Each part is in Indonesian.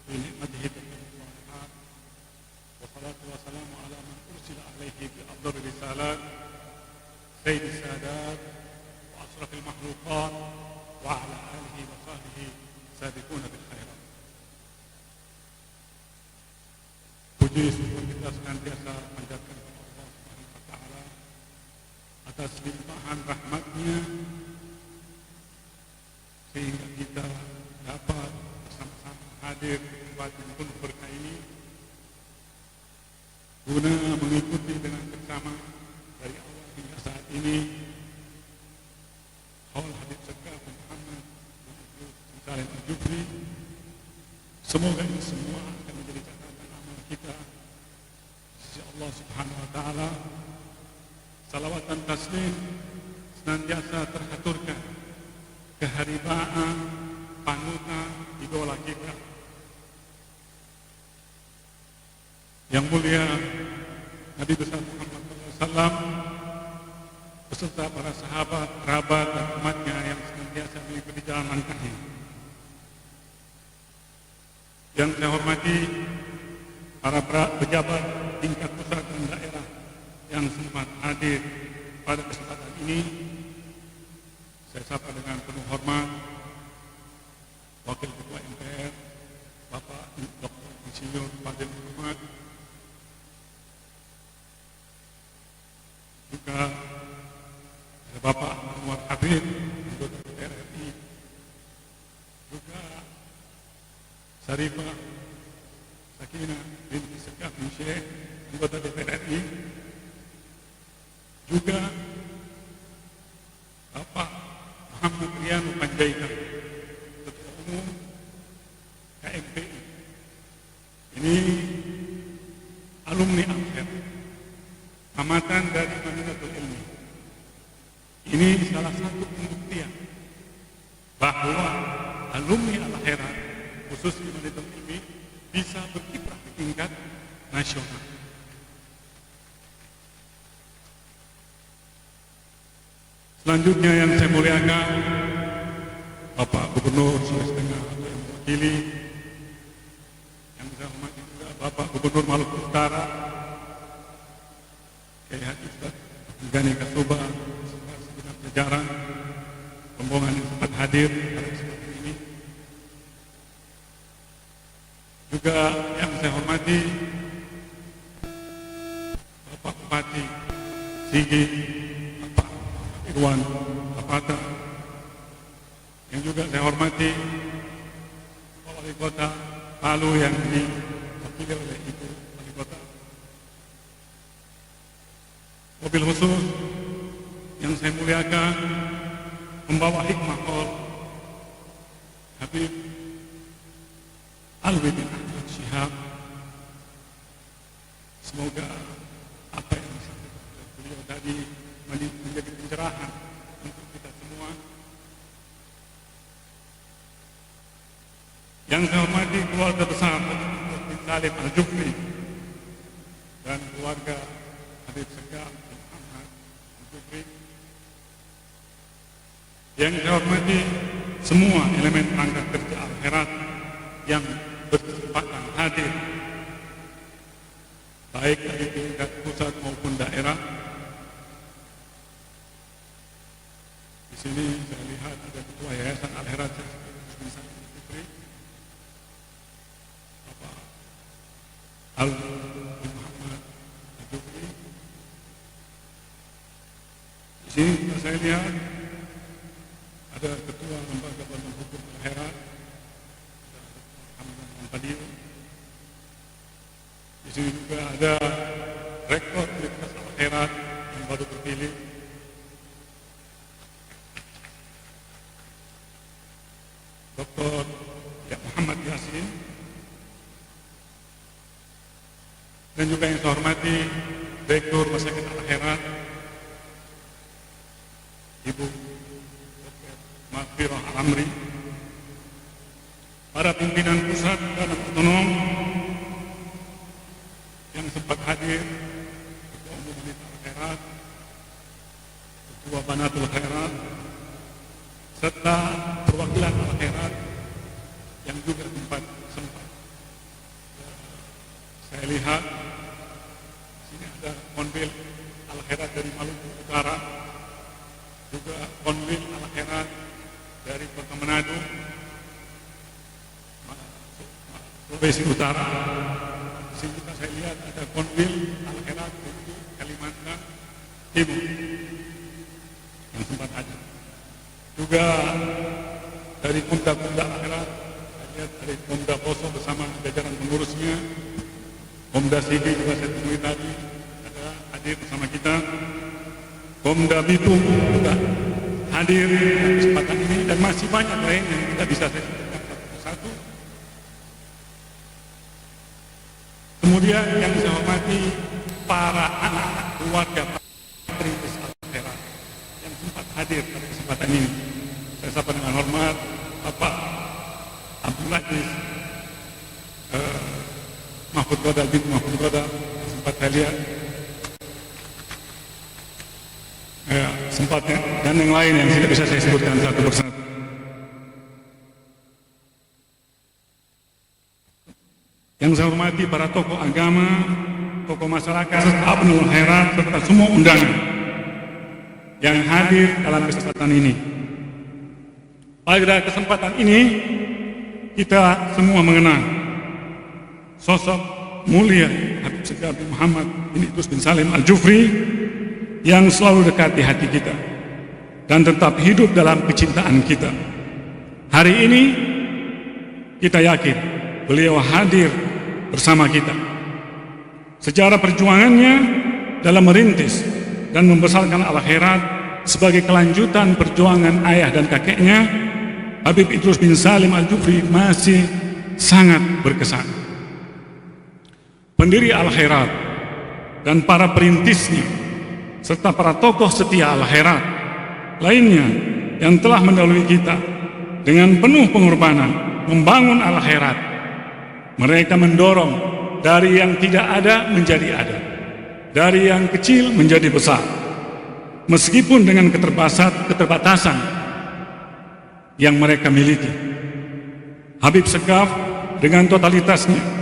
بنعمته تتم الصالحات والصلاة والسلام على من أرسل عليه بأفضل الرسالات سيد السادات وأشرف المخلوقات وعلى آله وصحبه سابقون بالخيرات. Puji syukur kita senantiasa panjatkan kepada Allah Subhanahu wa Ta'ala atas limpahan rahmat-Nya sehingga kita dapat bersama-sama hadir di tempat yang penuh berkah ini guna mengikuti dengan seksama dari awal hingga saat ini haul Habib Sekaf Muhammad bin Salim Al-Jufri. Semoga ini semua akan menjadi catatan amal kita di sisi Allah Subhanahu wa Ta'ala. Salawat dan taslim senantiasa terhaturkan keharibaan panutan idola kita yang mulia Nabi besar Muhammad SAW beserta para sahabat, kerabat dan umatnya yang senantiasa mengikuti jalan langkahnya. Yang saya hormati para pejabat tingkat pusat dan daerah yang sempat hadir pada kesempatan ini, saya sapa dengan penuh hormat Wakil Ketua MPR Bapak Dr. Insinyur Fadil Muhammad, juga ada Bapak Anwar Habib, anggota DPR RI, juga Sarifah Sakinah binti Sekaf Syekh, anggota DPR RI, juga Bapak Muhammad Rianu Panjaitan, Ketua Umum KMPI. Ini alumni Al-Khair, tamatan dari Madinatul Ilmi. Ini salah satu pembuktian bahwa alumni Al-Khair, khususnya Madinatul Ilmi, bisa berkiprah di tingkat nasional. Selanjutnya yang saya muliakan Bapak Gubernur Sulawesi Tengah yang mewakili, yang saya hormati juga Bapak Gubernur Maluku Utara Kiai Haji Ustaz Gani Kasuba, segenap jajaran rombongan yang sempat hadir pada kesempatan ini. Juga yang saya hormati Bapak Bupati Sigi, Bapak Irwan Apata, yang juga saya hormati Pak Wali Kota Palu yang diwakili oleh Ibu Wali Kota. Mobil khusus yang saya muliakan membawa hikmah Haul Habib Alwi bin Ahmad Syihab. Semoga apa yang disampaikan oleh beliau tadi menjadi pencerahan untuk kita semua. Yang saya hormati keluarga besar bin Salim Al-Jufri dan keluarga Habib Sekaf Muhammad Al-Jufri. Yang saya hormati semua elemen perangkat kerja Al-Khairat yang berkesempatan hadir, baik dari tingkat pusat maupun daerah. Di sini saya lihat ada Ketua Yayasan Al-Khairat Bapak Alwi bin Muhammad Al-Jufri. Di sini saya lihat ada Ketua Lembaga Bantuan Hukum Al-Khairat Padio. Di sini juga ada Rektor Universitas Al-Khairat yang baru terpilih, Dr. Muhammad Yasin, dan juga yang saya hormati Direktur Rumah Sakit Al-Khairat Ibu Dr. Mahfirah Al-Amri, para pimpinan pusat dan otonom yang sempat hadir, Ketua Umum Wanita Al-Khairat, Ketua Banatul Khairat, serta perwakilan Al-Khairat yang juga sempat melihat sini ada konbil Al-Khairat dari Maluku Utara, juga konbil Al-Khairat dari Kota Manado, Sulawesi Utara. Di sini juga saya lihat ada konbil Al-Khairat dari Kalimantan Timur yang sempat ada. Juga dari Komda Al-Khairat, saya lihat dari Komda Poso bersama jajaran pengurusnya. Komda Sigi juga saya temui tadi, ada hadir bersama kita. Komda Bitung juga hadir dalam kesempatan ini, dan masih banyak lain yang tidak bisa saya sebutkan satu persatu. Kemudian yang saya hormati para anak-anak keluarga perintis Al-Khairat yang sempat hadir pada kesempatan ini. Saya sapa dengan hormat Bapak Abdul Aziz Mahfud Goda bin Mahfud Goda, sempat saya lihat sempatnya, dan yang lain yang tidak bisa saya sebutkan satu persatu. Yang saya hormati para tokoh agama, tokoh masyarakat, Abnul Khairat, serta semua undangan yang hadir dalam kesempatan ini. Pada kesempatan ini kita semua mengenal sosok mulia Habib Segaf bin Muhammad bin Idrus bin Salim Al-Jufri yang selalu dekat di hati kita dan tetap hidup dalam kecintaan kita. Hari ini kita yakin beliau hadir bersama kita. Sejarah perjuangannya dalam merintis dan membesarkan Al-Khairat sebagai kelanjutan perjuangan ayah dan kakeknya, Habib Idrus bin Salim Al-Jufri, masih sangat berkesan. Pendiri Al-Khairat dan para perintisnya serta para tokoh setia Al-Khairat lainnya yang telah mendahului kita dengan penuh pengorbanan membangun Al-Khairat. Mereka mendorong dari yang tidak ada menjadi ada, dari yang kecil menjadi besar, meskipun dengan keterbatasan yang mereka miliki. Habib Segaf dengan totalitasnya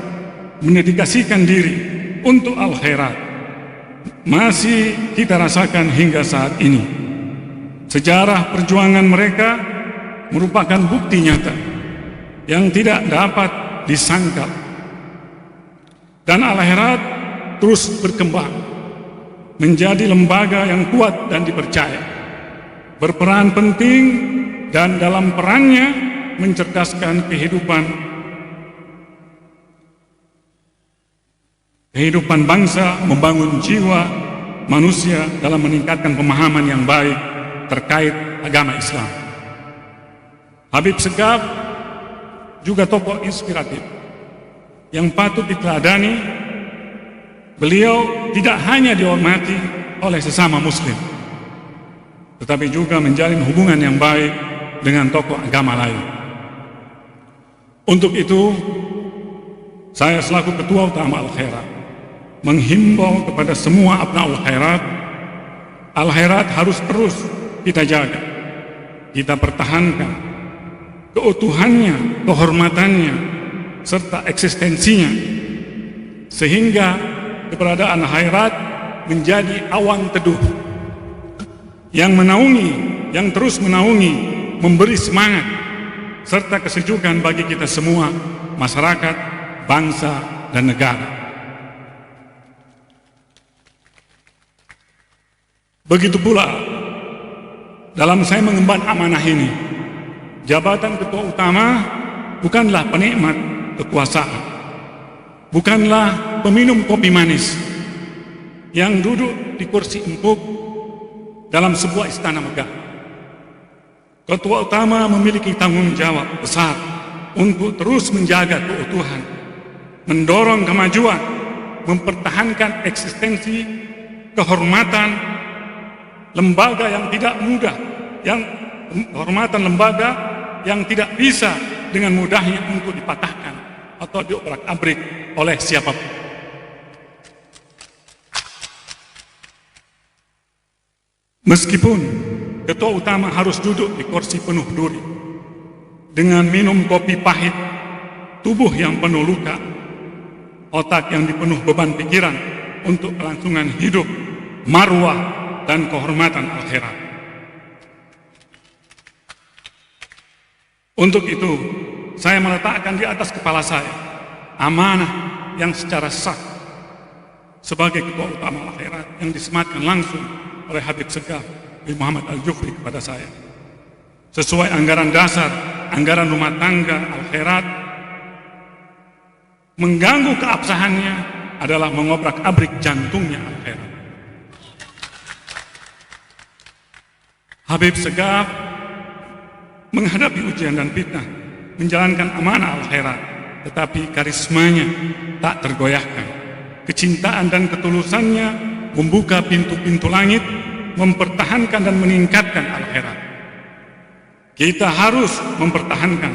mendedikasikan diri untuk Al-Khairat masih kita rasakan hingga saat ini. Sejarah perjuangan mereka merupakan bukti nyata yang tidak dapat disangkal, dan Al-Khairat terus berkembang menjadi lembaga yang kuat dan dipercaya, berperan penting dan dalam perannya mencerdaskan kehidupan bangsa, membangun jiwa manusia dalam meningkatkan pemahaman yang baik terkait agama Islam. Habib Segaf juga tokoh inspiratif yang patut diteladani. Beliau tidak hanya dihormati oleh sesama muslim, tetapi juga menjalin hubungan yang baik dengan tokoh agama lain. Untuk itu, saya selaku Ketua Utama Al-Khairat menghimbau kepada semua abnaul khairat, Al-Khairat harus terus kita jaga, kita pertahankan keutuhannya, kehormatannya, serta eksistensinya, sehingga keberadaan Al-Khairat menjadi awan teduh yang menaungi, yang terus menaungi, memberi semangat serta kesejukan bagi kita semua, masyarakat, bangsa, dan negara. Begitu pula dalam saya mengemban amanah ini, jabatan Ketua Utama bukanlah penikmat kekuasaan, bukanlah peminum kopi manis yang duduk di kursi empuk dalam sebuah istana megah. Ketua Utama memiliki tanggung jawab besar untuk terus menjaga keutuhan, mendorong kemajuan, mempertahankan eksistensi, kehormatan lembaga yang tidak mudah, kehormatan lembaga yang tidak bisa dengan mudahnya untuk dipatahkan atau diobrak-abrik oleh siapapun. Meskipun Ketua Utama harus duduk di kursi penuh duri, dengan minum kopi pahit, tubuh yang penuh luka, otak yang dipenuh beban pikiran untuk kelangsungan hidup, marwah, dan kehormatan akhirat. Untuk itu, saya meletakkan di atas kepala saya amanah yang secara sah sebagai ketua utama akhirat yang disematkan langsung oleh Habib Segaf bin Muhammad Al-Jufri kepada saya. Sesuai anggaran dasar, anggaran rumah tangga akhirat, mengganggu keabsahannya adalah mengobrak-abrik jantungnya akhirat. Habib Segaf menghadapi ujian dan fitnah, menjalankan amanah akhirat, tetapi karismanya tak tergoyahkan. Kecintaan dan ketulusannya membuka pintu-pintu langit, mempertahankan dan meningkatkan akhirat. Kita harus mempertahankan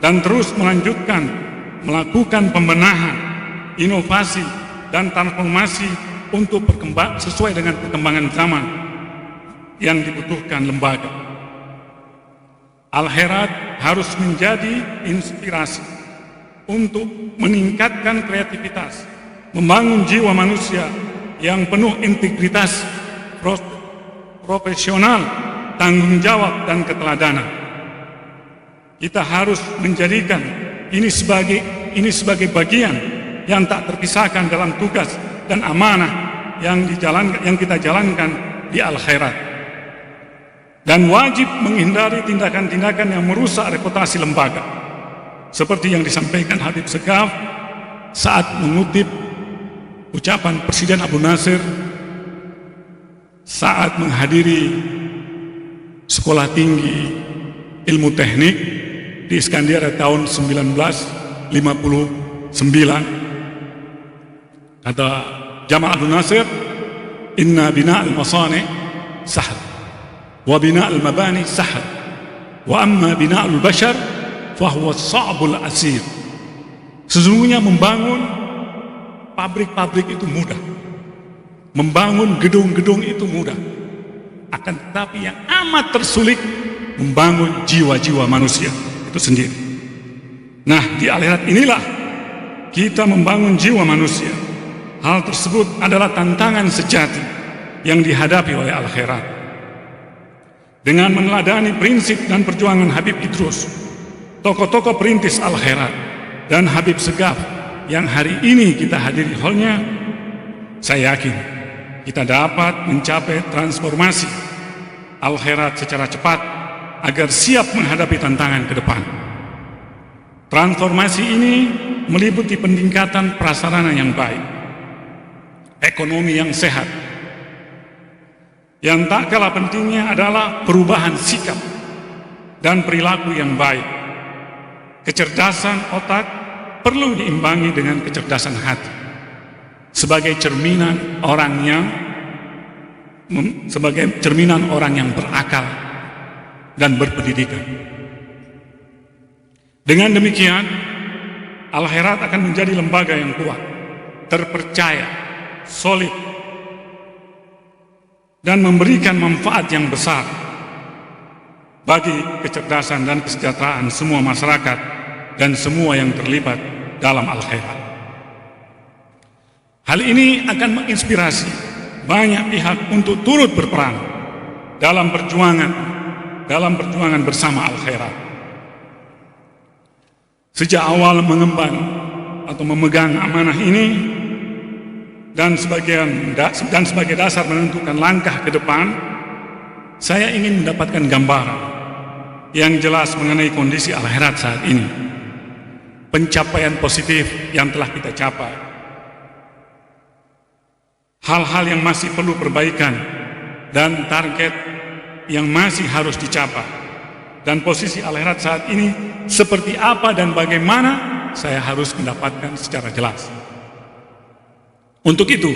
dan terus melanjutkan melakukan pembenahan, inovasi, dan transformasi untuk berkembang sesuai dengan perkembangan zaman yang dibutuhkan lembaga. Al-Kherat harus menjadi inspirasi untuk meningkatkan kreativitas, membangun jiwa manusia yang penuh integritas, profesional, tanggung jawab, dan keteladanan. Kita harus menjadikan ini sebagai bagian yang tak terpisahkan dalam tugas dan amanah yang kita jalankan di Al-Kherat. Dan wajib menghindari tindakan-tindakan yang merusak reputasi lembaga, seperti yang disampaikan Habib Segaf saat mengutip ucapan Presiden Abu Nasir saat menghadiri Sekolah Tinggi Ilmu Teknik di Iskandiria tahun 1959. Kata Jamal Abdul Nasir, "Inna bina al-masani sahl, wa bina al-mabani sahl, wa amma bina al-bashar fahuwa sa'bul asir." Sesungguhnya membangun pabrik-pabrik itu mudah, membangun gedung-gedung itu mudah, akan tetapi yang amat tersulit membangun jiwa-jiwa manusia itu sendiri. Nah, di akhirat inilah kita membangun jiwa manusia. Hal tersebut adalah tantangan sejati yang dihadapi oleh Al-Kherat. Dengan meneladani prinsip dan perjuangan Habib Idrus, tokoh-tokoh perintis Al-Kherat, dan Habib Segaf yang hari ini kita hadiri hallnya, saya yakin kita dapat mencapai transformasi Al-Kherat secara cepat agar siap menghadapi tantangan ke depan. Transformasi ini meliputi peningkatan prasarana yang baik, ekonomi yang sehat. Yang tak kalah pentingnya adalah perubahan sikap dan perilaku yang baik. Kecerdasan otak perlu diimbangi dengan kecerdasan hati sebagai cerminan orang yang berakal dan berpendidikan. Dengan demikian, Al-Kherat akan menjadi lembaga yang kuat, terpercaya, solid, dan memberikan manfaat yang besar bagi kecerdasan dan kesejahteraan semua masyarakat dan semua yang terlibat dalam Al-Kherat. Hal ini akan menginspirasi banyak pihak untuk turut berperan dalam perjuangan bersama Al-Kherat. Sejak awal mengemban atau memegang amanah ini dan sebagai dasar menentukan langkah ke depan, saya ingin mendapatkan gambaran yang jelas mengenai kondisi Al-Kherat saat ini, pencapaian positif yang telah kita capai, hal-hal yang masih perlu perbaikan, dan target yang masih harus dicapai, dan posisi Al-Kherat saat ini seperti apa dan bagaimana saya harus mendapatkan secara jelas. Untuk itu,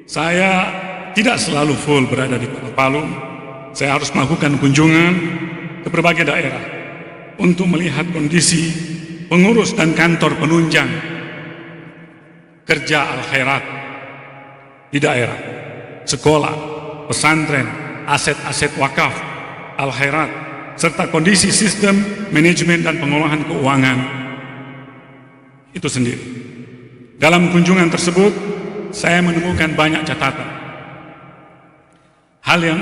saya tidak selalu full berada di Kota Palu. Saya harus melakukan kunjungan ke berbagai daerah untuk melihat kondisi pengurus dan kantor penunjang kerja Al-Kherat di daerah, sekolah, pesantren, aset-aset wakaf Al-Kherat, serta kondisi sistem manajemen dan pengelolaan keuangan itu sendiri. Dalam kunjungan tersebut, saya menemukan banyak catatan. Hal yang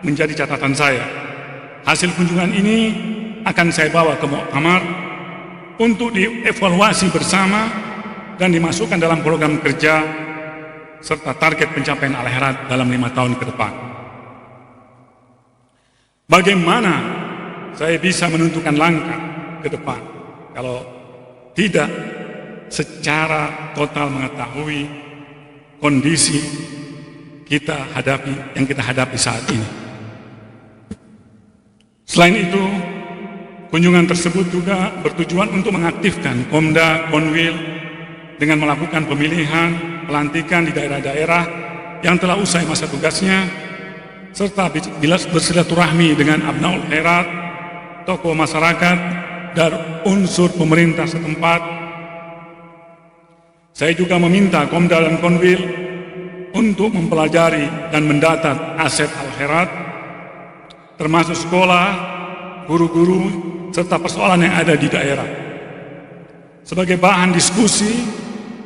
menjadi catatan saya, hasil kunjungan ini akan saya bawa ke Muktamar untuk dievaluasi bersama dan dimasukkan dalam program kerja serta target pencapaian Al-Herad dalam 5 tahun ke depan. Bagaimana saya bisa menentukan langkah ke depan kalau tidak secara total mengetahui kondisi yang kita hadapi saat ini. Selain itu, kunjungan tersebut juga bertujuan untuk mengaktifkan Komda, Konwil dengan melakukan pemilihan, pelantikan di daerah-daerah yang telah usai masa tugasnya, serta bersilaturahmi dengan Abnaul Khairat, tokoh masyarakat, dan unsur pemerintah setempat. Saya juga meminta Komda dan Konwil untuk mempelajari dan mendata aset Al-Khairat, termasuk sekolah, guru-guru, serta persoalan yang ada di daerah, sebagai bahan diskusi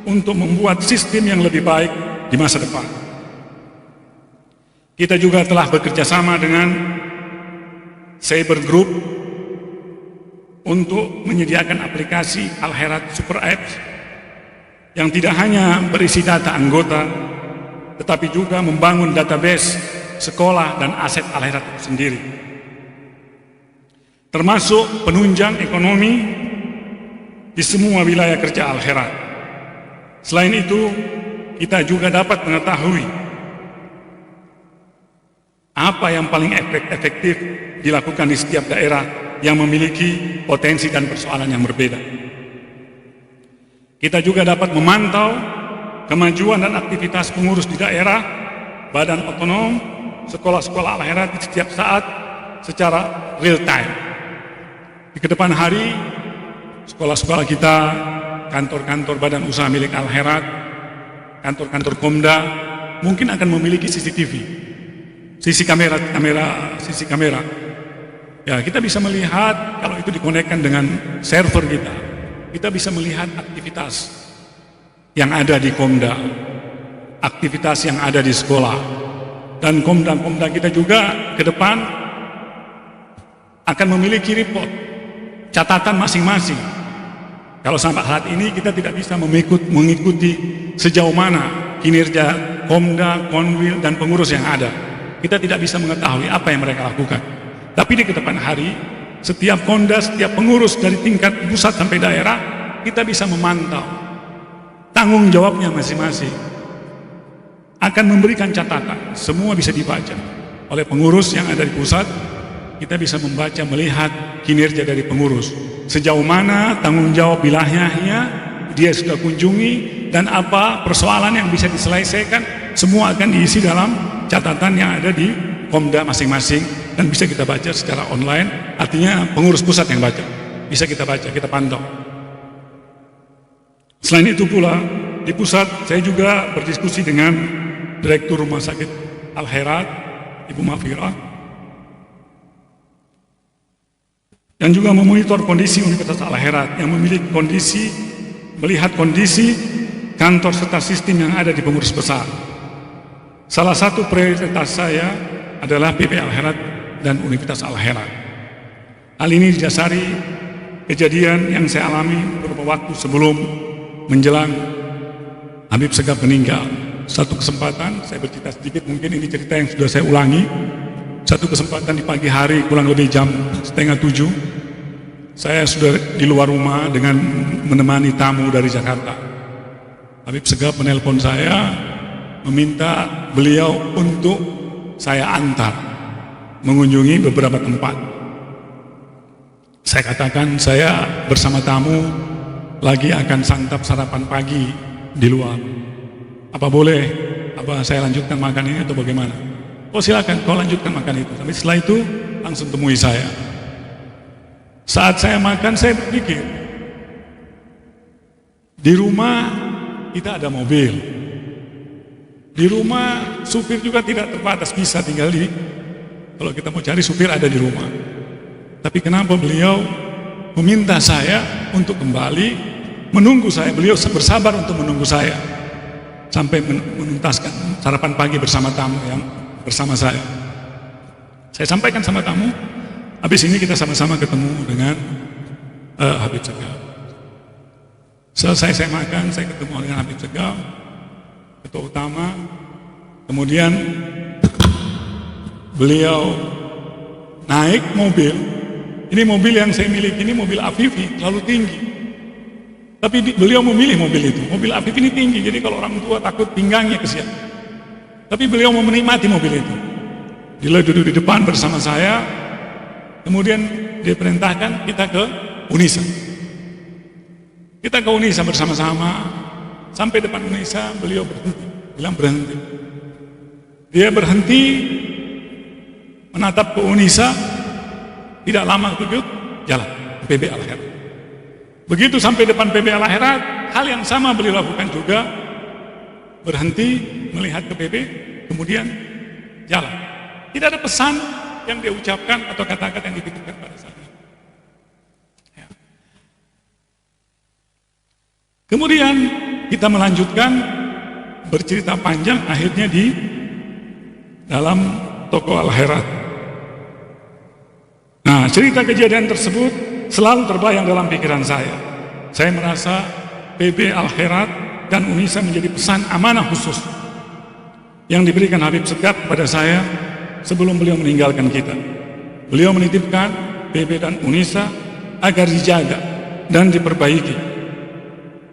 untuk membuat sistem yang lebih baik di masa depan. Kita juga telah bekerja sama dengan Cyber Group untuk menyediakan aplikasi Al-Khairat Super Apps yang tidak hanya berisi data anggota, tetapi juga membangun database sekolah dan aset Al-Khairat itu sendiri, termasuk penunjang ekonomi di semua wilayah kerja Al-Khairat. Selain itu, kita juga dapat mengetahui apa yang paling efektif dilakukan di setiap daerah yang memiliki potensi dan persoalan yang berbeda. Kita juga dapat memantau kemajuan dan aktivitas pengurus di daerah, badan otonom, sekolah-sekolah Al-Khairat di setiap saat secara real time. Di kedepan hari, sekolah-sekolah kita, kantor-kantor badan usaha milik Al-Khairat, kantor-kantor Komda mungkin akan memiliki CCTV, sisi kamera. Ya, kita bisa melihat kalau itu dikonekkan dengan server kita bisa melihat aktivitas yang ada di Komda, aktivitas yang ada di sekolah, dan Komda kita juga ke depan akan memiliki report, catatan masing-masing. Kalau sampai saat ini kita tidak bisa mengikuti sejauh mana kinerja Komda, Konwil, dan pengurus yang ada. Kita tidak bisa mengetahui apa yang mereka lakukan. Tapi di kedepan hari, setiap Komda, setiap pengurus dari tingkat pusat sampai daerah, kita bisa memantau tanggung jawabnya masing-masing. Akan memberikan catatan, semua bisa dibaca oleh pengurus yang ada di pusat. Kita bisa membaca, melihat kinerja dari pengurus, sejauh mana tanggung jawab wilayahnya dia sudah kunjungi, dan apa persoalan yang bisa diselesaikan. Semua akan diisi dalam catatan yang ada di Komda masing-masing dan bisa kita baca secara online. Artinya pengurus pusat yang baca, bisa kita baca, kita pantau. Selain itu pula, di pusat saya juga berdiskusi dengan Direktur Rumah Sakit Al-Khairat, Ibu Mafirah, dan juga memonitor kondisi Universitas Al-Khairat yang memiliki melihat kondisi kantor serta sistem yang ada di pengurus besar. Salah satu prioritas saya adalah PP Al-Khairat dan Universitas Al-Khairat. Hal ini didasari kejadian yang saya alami beberapa waktu sebelum menjelang Habib Segaf meninggal. Satu kesempatan, saya bercerita sedikit, mungkin ini cerita yang sudah saya ulangi. Satu kesempatan di pagi hari, kurang lebih jam 6:30, saya sudah di luar rumah dengan menemani tamu dari Jakarta. Habib Segaf menelpon saya, meminta beliau untuk saya antar mengunjungi beberapa tempat. Saya katakan saya bersama tamu lagi akan santap sarapan pagi di luar. Apa boleh? Apa saya lanjutkan makan ini atau bagaimana? Oh silakan, kau lanjutkan makan itu. Tapi setelah itu langsung temui saya. Saat saya makan, saya berpikir, di rumah kita ada mobil. Di rumah supir juga tidak terbatas, bisa tinggal kalau kita mau cari supir ada di rumah. Tapi kenapa beliau meminta saya untuk kembali menunggu saya, beliau bersabar untuk menunggu saya sampai menuntaskan sarapan pagi bersama tamu yang bersama saya. Saya sampaikan sama tamu, habis ini kita sama-sama ketemu dengan Habib Segaf. Selesai saya makan, saya ketemu dengan Habib Segaf, ketua utama. Kemudian beliau naik mobil. Ini mobil yang saya miliki, ini mobil Afifi, terlalu tinggi. Tapi beliau memilih mobil itu. Mobil Afifi ini tinggi, jadi kalau orang tua takut pinggangnya kesian. Tapi beliau mau menikmati mobil itu. Dia duduk di depan bersama saya. Kemudian dia perintahkan kita ke Unisa. Kita ke Unisa bersama-sama. Sampai depan Unisa, beliau berhenti. Bilang berhenti. Dia berhenti menatap ke Unisa. Tidak lama kemudian jalan ke PB Al-Akhirat. Begitu sampai depan PB Al-Akhirat, hal yang sama beliau lakukan juga. Berhenti melihat ke PB, kemudian jalan. Tidak ada pesan yang dia ucapkan atau kata-kata yang dipikirkan pada saat itu. Ya. Kemudian kita melanjutkan bercerita panjang, akhirnya di dalam toko Al-Akhirat. Nah, cerita kejadian tersebut selalu terbayang dalam pikiran saya. Saya merasa PB Al-Akhirat dan Unisa menjadi pesan amanah khusus yang diberikan Habib Segaf kepada saya sebelum beliau meninggalkan kita. Beliau menitipkan PB dan Unisa agar dijaga dan diperbaiki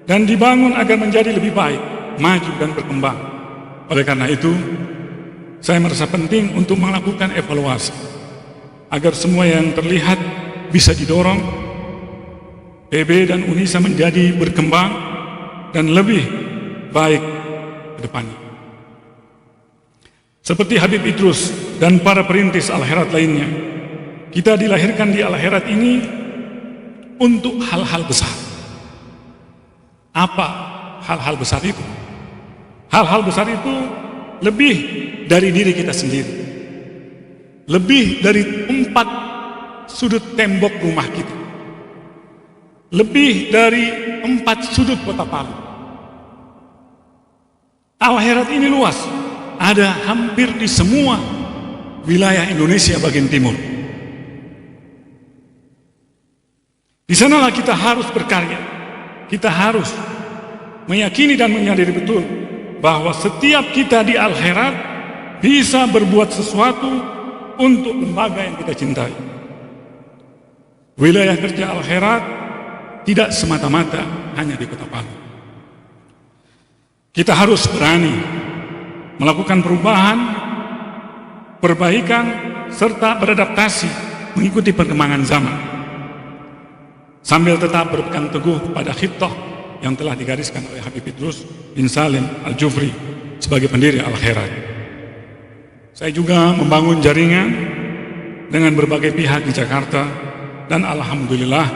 dan dibangun agar menjadi lebih baik, maju dan berkembang. Oleh karena itu, saya merasa penting untuk melakukan evaluasi agar semua yang terlihat bisa didorong, PB dan Unisa menjadi berkembang dan lebih baik ke depannya. Seperti Habib Idrus dan para perintis Al-Akhirat lainnya, kita dilahirkan di Al-Akhirat ini untuk hal-hal besar. Apa hal-hal besar itu? Hal-hal besar itu lebih dari diri kita sendiri, lebih dari 4 sudut tembok rumah kita, lebih dari 4 sudut kota Palu. Al-Akhirat ini luas, ada hampir di semua wilayah Indonesia bagian timur. Di sanalah kita harus berkarya. Kita harus meyakini dan menyadari betul bahwa setiap kita di Al-Akhirat bisa berbuat sesuatu untuk lembaga yang kita cintai. Wilayah kerja Al-Akhirat tidak semata-mata hanya di Kota Palu. Kita harus berani melakukan perubahan, perbaikan, serta beradaptasi mengikuti perkembangan zaman, sambil tetap berpegang teguh pada khitah yang telah digariskan oleh Habib Idrus bin Salim Al-Jufri sebagai pendiri Al-Akhirat. Saya juga membangun jaringan dengan berbagai pihak di Jakarta dan alhamdulillah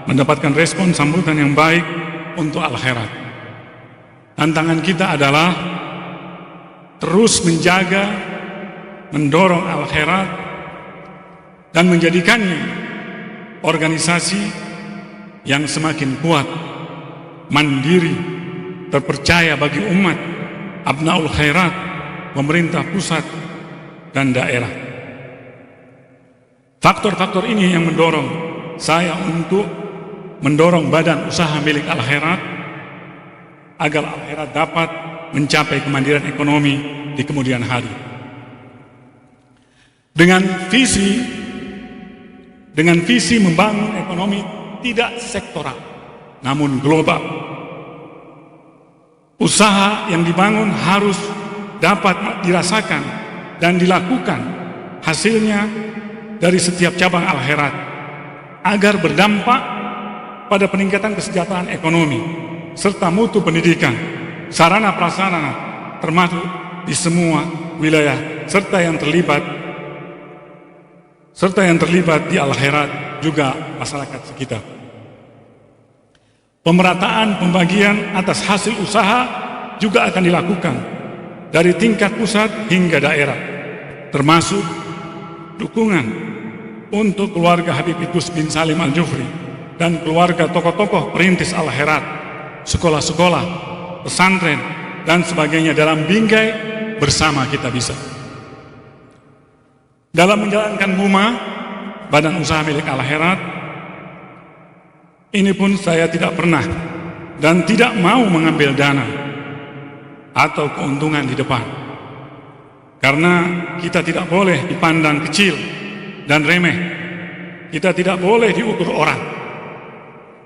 mendapatkan respon sambutan yang baik untuk Al-Akhirat. Tantangan kita adalah terus menjaga, mendorong Al-Akhirat dan menjadikannya organisasi yang semakin kuat, mandiri, terpercaya bagi umat, Abnaul Khairat, pemerintah pusat dan daerah. Faktor-faktor ini yang mendorong saya untuk mendorong badan usaha milik Al-Akhirat agar Al-Akhirat dapat mencapai kemandirian ekonomi di kemudian hari. Dengan visi membangun ekonomi tidak sektoral, namun global. Usaha yang dibangun harus dapat dirasakan dan dilakukan hasilnya dari setiap cabang Al-Akhirat agar berdampak pada peningkatan kesejahteraan ekonomi serta mutu pendidikan, sarana prasarana termasuk di semua wilayah serta yang terlibat di Al-Akhirat juga masyarakat sekitar. Pemerataan pembagian atas hasil usaha juga akan dilakukan dari tingkat pusat hingga daerah, termasuk dukungan untuk keluarga Habib Idrus bin Salim Al-Jufri dan keluarga tokoh-tokoh perintis Al-Akhirat sekolah-sekolah, pesantren, dan sebagainya dalam bingkai bersama kita bisa. Dalam menjalankan BUMA, Badan Usaha Milik Al-Khairat, ini pun saya tidak pernah dan tidak mau mengambil dana atau keuntungan di depan. Karena kita tidak boleh dipandang kecil dan remeh. Kita tidak boleh diukur orang.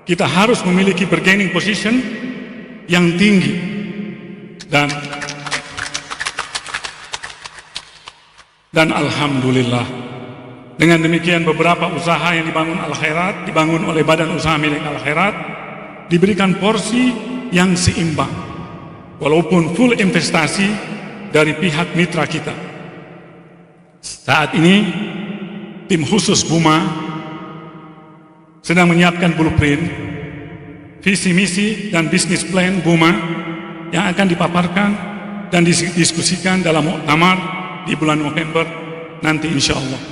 Kita harus memiliki bargaining position yang tinggi. Dan alhamdulillah, dengan demikian beberapa usaha yang dibangun Al-Khairat, dibangun oleh Badan Usaha Milik Al-Khairat, diberikan porsi yang seimbang, walaupun full investasi dari pihak mitra kita. Saat ini, tim khusus BUMA sedang menyiapkan blueprint, visi misi dan bisnis plan BUMA yang akan dipaparkan dan didiskusikan dalam muktamar di bulan November nanti insya Allah.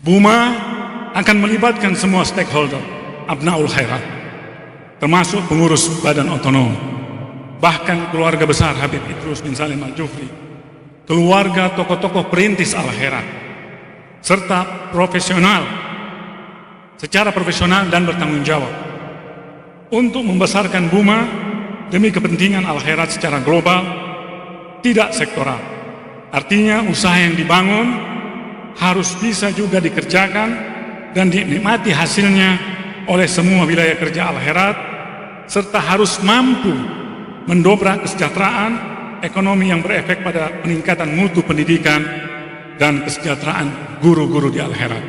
BUMA akan melibatkan semua stakeholder Abnaul Khairat, termasuk pengurus badan otonom, bahkan keluarga besar Habib Idrus bin Salim Al-Jufri, keluarga tokoh-tokoh perintis Al-Khairat, serta secara profesional dan bertanggung jawab untuk membesarkan BUMA demi kepentingan Al-Khairat secara global, tidak sektoral. Artinya usaha yang dibangun harus bisa juga dikerjakan dan dinikmati hasilnya oleh semua wilayah kerja Al-Khairat, serta harus mampu mendobrak kesejahteraan ekonomi yang berefek pada peningkatan mutu pendidikan dan kesejahteraan guru-guru di Al-Khairat.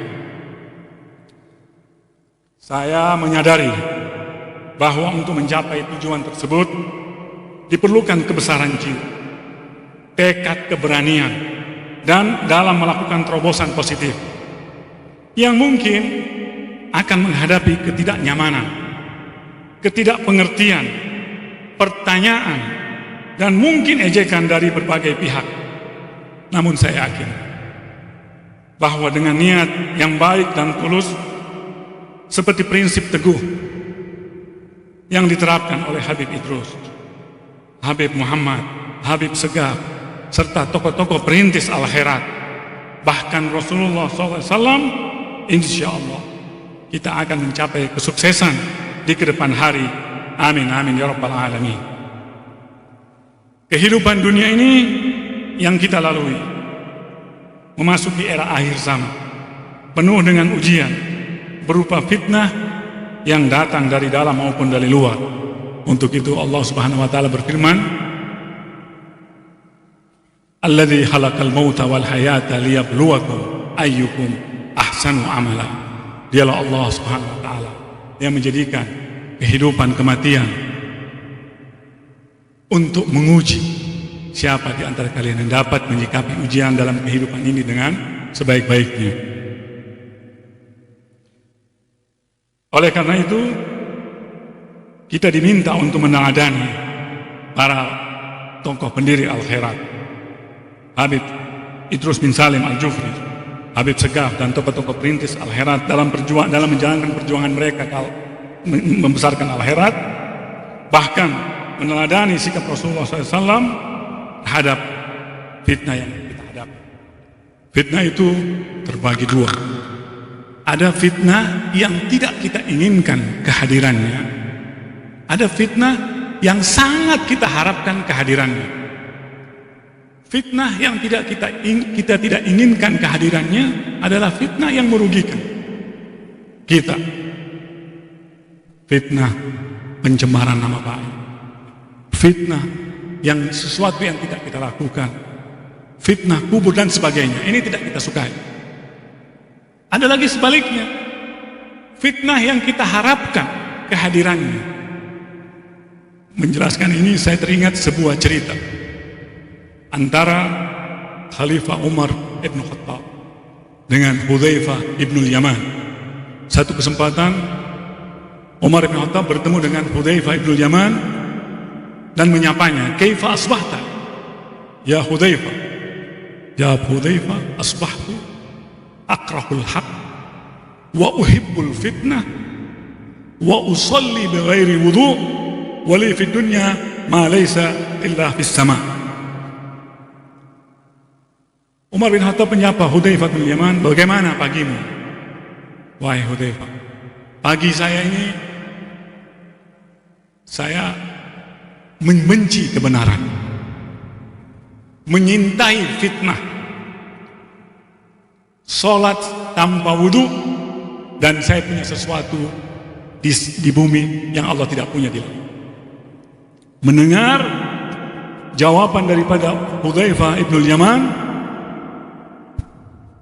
Saya menyadari bahwa untuk mencapai tujuan tersebut diperlukan kebesaran jiwa, tekad keberanian, dan dalam melakukan terobosan positif yang mungkin akan menghadapi ketidaknyamanan, ketidakpengertian, pertanyaan, dan mungkin ejekan dari berbagai pihak. Namun saya yakin bahwa dengan niat yang baik dan tulus, seperti prinsip teguh yang diterapkan oleh Habib Idrus, Habib Muhammad, Habib Segaf, serta tokoh-tokoh perintis Al-Khairat, bahkan Rasulullah SAW, insya Allah kita akan mencapai kesuksesan di kedepan hari. Amin, amin, ya Rabbal Alamin. Kehidupan dunia ini yang kita lalui memasuki era akhir zaman, penuh dengan ujian berupa fitnah yang datang dari dalam maupun dari luar. Untuk itu Allah Subhanahu wa taala berfirman, Alladzi khalaqal mauta wal hayata liyabluwakum ayyukum ahsanu amala. Dialah Allah Subhanahu wa taala yang menjadikan kehidupan kematian untuk menguji siapa di antara kalian yang dapat menyikapi ujian dalam kehidupan ini dengan sebaik-baiknya. Oleh karena itu, kita diminta untuk meneladani para tokoh pendiri Al-Khairat, Habib Idrus bin Salim Al-Jufri, Habib Segaf, dan tokoh-tokoh perintis Al-Khairat dalam menjalankan perjuangan mereka membesarkan Al-Khairat, bahkan meneladani sikap Rasulullah SAW terhadap fitnah yang kita hadapi. Fitnah itu terbagi dua. Ada fitnah yang tidak kita inginkan kehadirannya, ada fitnah yang sangat kita harapkan kehadirannya. Fitnah yang kita tidak inginkan kehadirannya adalah fitnah yang merugikan kita. Fitnah pencemaran nama baik, fitnah yang sesuatu yang tidak kita lakukan, fitnah kubur dan sebagainya. Ini tidak kita sukai. Ada lagi sebaliknya, fitnah yang kita harapkan kehadirannya. Menjelaskan ini saya teringat sebuah cerita antara Khalifah Umar ibn Khattab dengan Hudzaifah ibn Yaman. Satu kesempatan Umar ibn Khattab bertemu dengan Hudzaifah ibn Yaman dan menyapanya, "Kaifa asbahta?" "Ya Hudzaifah." "Ya Hudzaifah, asbahtu akrahul haq wa uhibbul fitnah wa usalli bighairi wudu wa li fid dunya ma laysa illa fis sama. Umar bin Khattab menyapa Hudzaifah bin Yaman, bagaimana pagimu? Wahai Hudzaifah, pagi saya ini saya membenci kebenaran, menyintai fitnah, sholat tanpa wudu, dan saya punya sesuatu di bumi yang Allah tidak punya di langit. Mendengar jawaban daripada Hudzaifah ibnul Yaman,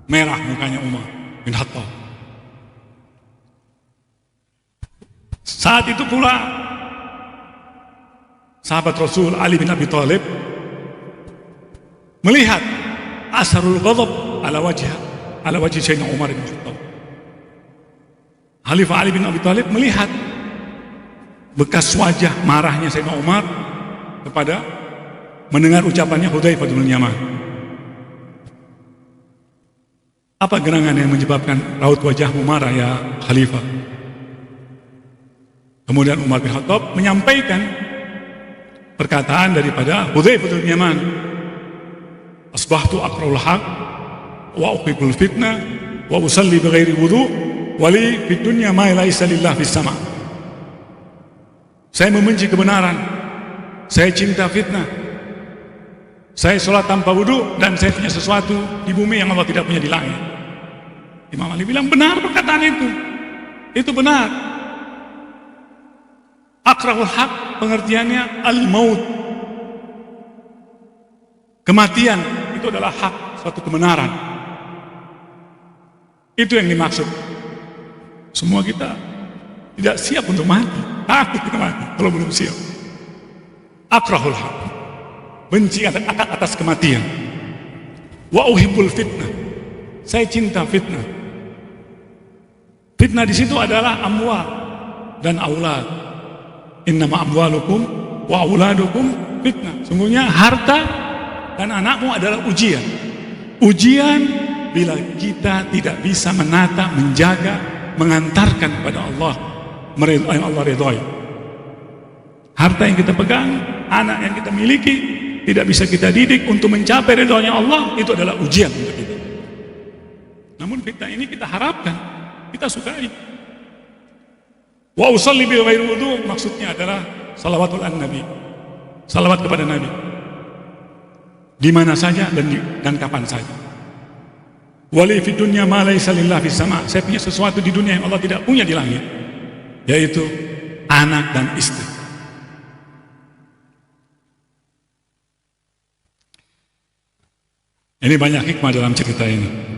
merah mukanya Umar bin Khattab. Saat itu pula sahabat Rasul Ali bin Abi Thalib melihat asharul ghadab ala wajhi Sayyidina Umar bin Khattab. Khalifah Ali bin Abi Thalib melihat bekas wajah marahnya Sayyidina Umar kepada mendengar ucapannya Hudzaifah bin Yaman. Apa gerangan yang menyebabkan raut wajahmu marah ya Khalifah? Kemudian Umar bin Khattab menyampaikan perkataan daripada Hudzaifah bin Yaman, asbahtu aqra'ul haq wa uhibbul fitnah wa usalli bighairi wudu wa li fid dunya ma laysa lillah fis sama. Saya membenci kebenaran, saya cinta fitnah, saya sholat tanpa wudu, dan saya punya sesuatu di bumi yang Allah tidak punya di langit. Imam Ali bilang benar perkataan itu benar. Akrahul haq pengertiannya al-maut, kematian itu adalah hak, suatu kebenaran. Itu yang dimaksud. Semua kita tidak siap untuk mati, takut kita mati kalau belum siap. Akrahul haq, benci atas kematian. Wa uhibbul fitnah, saya cinta fitnah. Fitnah di situ adalah amwal dan aulad. Innama amwalukum wa auladukum fitnah. Sungguhnya harta dan anakmu adalah ujian. Ujian bila kita tidak bisa menata, menjaga, mengantarkan kepada Allah, yang Allah ridhoi. Harta yang kita pegang, anak yang kita miliki, tidak bisa kita didik untuk mencapai ridhonya Allah, itu adalah ujian untuk kita. Namun fitnah ini kita harapkan, kita sukai. Wa usalli bi ghairi wudu maksudnya adalah salawatul an-nabi, salawat kepada Nabi di mana saja dan kapan saja. Wali fid dunya ma laysa lillahi fis sama, saya punya sesuatu di dunia yang Allah tidak punya di langit, yaitu anak dan istri. Ini banyak hikmah dalam cerita ini.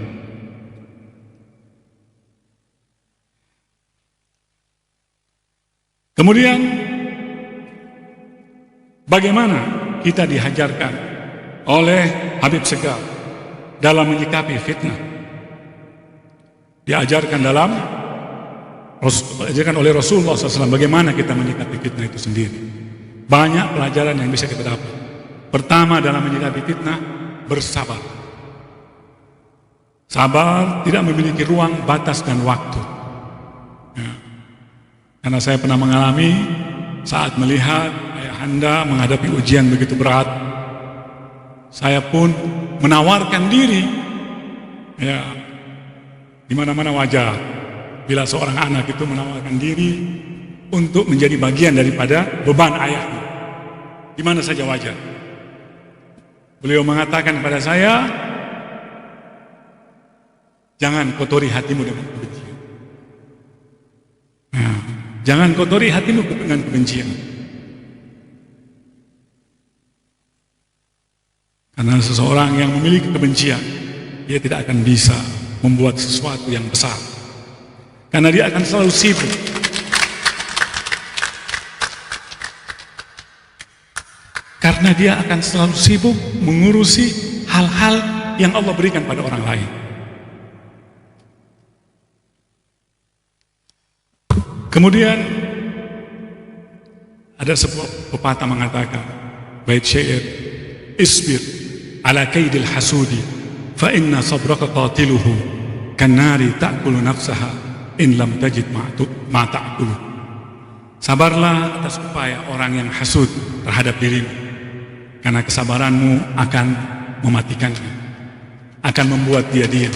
Kemudian bagaimana kita dihajarkan oleh Habib Segar dalam menyikapi fitnah? Diajarkan oleh Rasulullah SAW bagaimana kita menyikapi fitnah itu sendiri. Banyak pelajaran yang bisa kita dapat. Pertama, dalam menyikapi fitnah, bersabar. Sabar tidak memiliki ruang, batas, dan waktu. Karena saya pernah mengalami saat melihat ayahanda menghadapi ujian begitu berat, saya pun menawarkan diri, ya, di mana-mana wajar bila seorang anak itu menawarkan diri untuk menjadi bagian daripada beban ayahnya, di mana saja wajar. Beliau mengatakan kepada saya, jangan kotori hatimu dengan kebencian. Jangan kotori hatimu dengan kebencian. Karena seseorang yang memiliki kebencian, dia tidak akan bisa membuat sesuatu yang besar. Karena dia akan selalu sibuk. Karena dia akan selalu sibuk mengurusi hal-hal yang Allah berikan pada orang lain. Kemudian ada sebuah pepatah mengatakan, bait syair, isbir ala kaidil hasudi fa inna sabraka qatiluhu kannari ta'kulu nafsaha in lam tajid ma ta'kulu. Sabarlah atas upaya orang yang hasud terhadap dirimu, karena kesabaranmu akan mematikannya, akan membuat dia diam.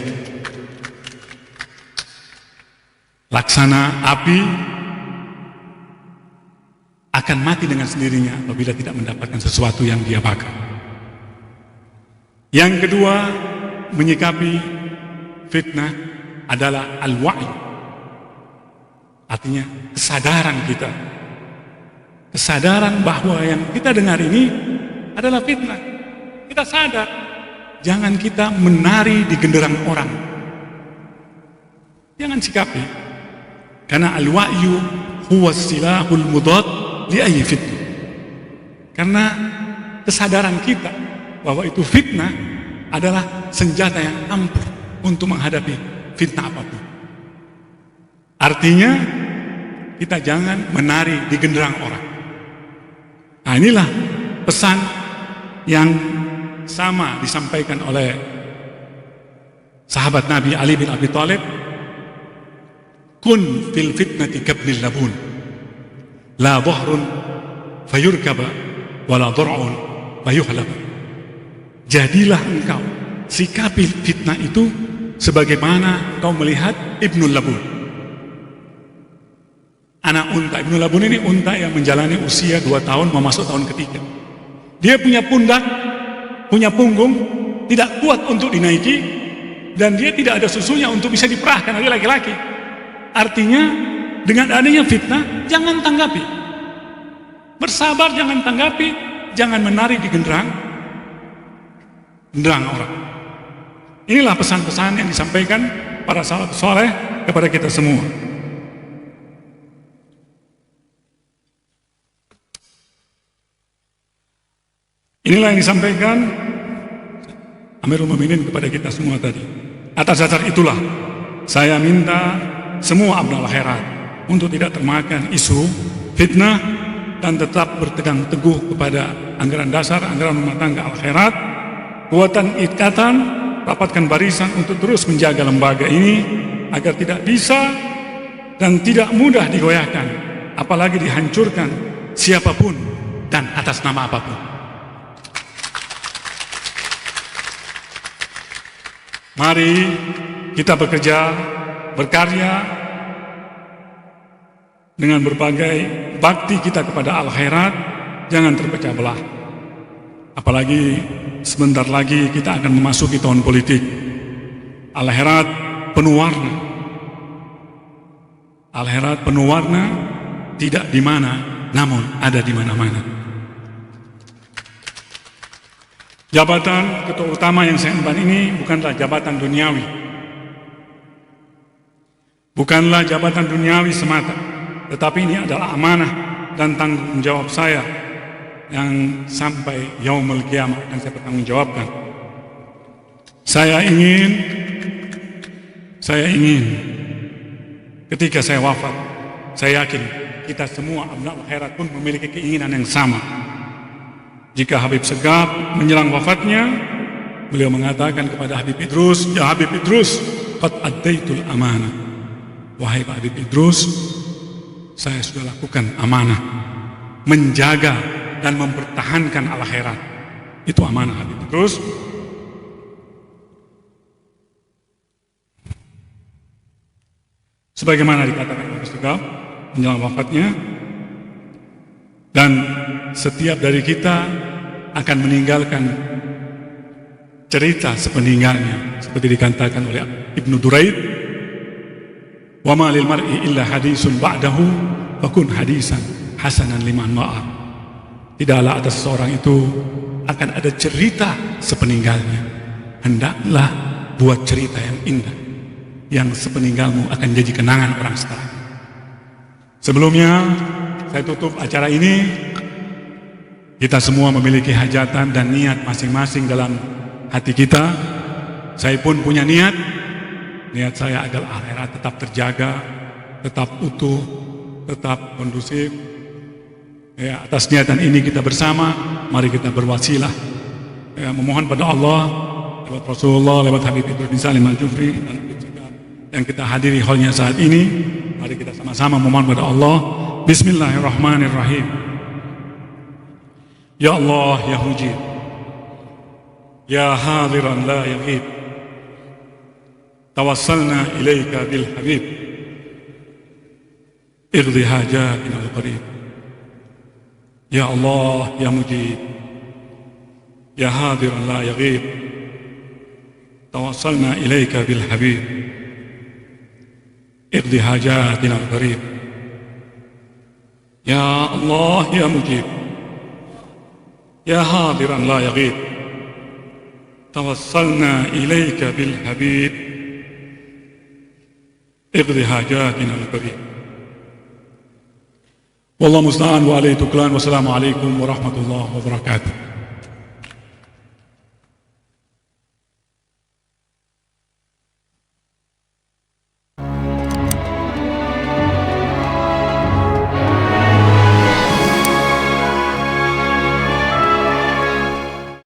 Laksana api akan mati dengan sendirinya apabila tidak mendapatkan sesuatu yang dia bakar. Yang kedua, menyikapi fitnah adalah al-wa'i, artinya kesadaran kita, kesadaran bahwa yang kita dengar ini adalah fitnah. Kita sadar, jangan kita menari di genderang orang, jangan sikapi, karena al-wa'yu huwa silahul mudad li ayyi fitnah. Karena kesadaran kita bahwa itu fitnah adalah senjata yang ampuh untuk menghadapi fitnah apapun. Artinya kita jangan menari di genderang orang. Nah, inilah pesan yang sama disampaikan oleh sahabat Nabi Ali bin Abi Thalib. Kun fil fitnati kabnil labun, la dhahrun fayurkaba wala dhar'un fayuhlab. Jadilah engkau, sikapi fitnah itu sebagaimana kau melihat Ibnul Labun, anak unta. Ibnul Labun ini unta yang menjalani usia 2 tahun memasuk tahun ketiga. Dia punya pundak, punya punggung, tidak kuat untuk dinaiki, dan dia tidak ada susunya untuk bisa diperahkan oleh laki-laki. Artinya dengan adanya fitnah jangan tanggapi, bersabar, jangan tanggapi, jangan menari di genderang orang. Inilah pesan-pesan yang disampaikan para sahabat soleh kepada kita semua. Inilah yang disampaikan Amirul Mukminin kepada kita semua tadi. Atas dasar itulah saya minta semua abnal khairat untuk tidak termakan isu fitnah dan tetap berpegang teguh kepada anggaran dasar, anggaran rumah tangga al-khairat, kuatan ikatan, rapatkan barisan untuk terus menjaga lembaga ini agar tidak bisa dan tidak mudah digoyahkan, apalagi dihancurkan siapapun dan atas nama apapun. Mari kita bekerja, berkarya dengan berbagai bakti kita kepada al-khairat, jangan terpecah belah. Apalagi sebentar lagi kita akan memasuki tahun politik. Al-khairat penuh warna. Al-khairat penuh warna, tidak di mana, namun ada di mana-mana. Jabatan ketua utama yang saya emban ini bukanlah jabatan duniawi. Bukanlah jabatan duniawi semata, tetapi ini adalah amanah dan tanggung jawab saya yang sampai yaumul qiyamah akan saya bertanggungjawabkan. Saya ingin ketika saya wafat, saya yakin kita semua abna'ul khairat pun memiliki keinginan yang sama. Jika Habib Segaf menjelang wafatnya, beliau mengatakan kepada Habib Idrus, "Ya Habib Idrus, qad addaitul amanah." Wahai Pak Habib Idrus, saya sudah lakukan amanah, menjaga dan mempertahankan al-khairat. Itu amanah Habib Idrus. Sebagaimana dikatakan Habib Segaf menjelang wafatnya, dan setiap dari kita akan meninggalkan cerita sepeninggalnya, seperti dikatakan oleh Ibnu Duraid, "Wa ma lil mar'i illa hadisun ba'dahu fakun hadisan hasanan liman ma'a." Tidaklah atas seseorang itu akan ada cerita sepeninggalnya. Hendaklah buat cerita yang indah, yang sepeninggalmu akan jadi kenangan orang sekarang. Sebelumnya saya tutup acara ini. Kita semua memiliki hajatan dan niat masing-masing dalam hati kita. Saya pun punya niat saya agar akhirat tetap terjaga, tetap utuh, tetap kondusif. Ya, atas niatan ini kita bersama, mari kita berwasilah, memohon pada Allah lewat Rasulullah, lewat Habib Ibrahim Salim Al-Jufri dan yang kita hadiri hallnya saat ini, mari kita sama-sama memohon kepada Allah. Bismillahirrahmanirrahim. Ya Allah, ya Mujib, ya hadiran la yaghib, tawassalna ilaika bil habib, ighdi hajatina al-qarib. Ya Allah, ya Mujib, ya hadiran la yaghib, tawassalna ilaika bil habib, ighdi hajatina al-qarib. Ya Allah, ya Mujib, ya hadiran la yaghib, tawassalna ilaika bil habib, ighdi hajatina al-qarib. Wallahu musta'an wa alayhi tuklan. Wassalamu alaikum warahmatullahi wabarakatuh.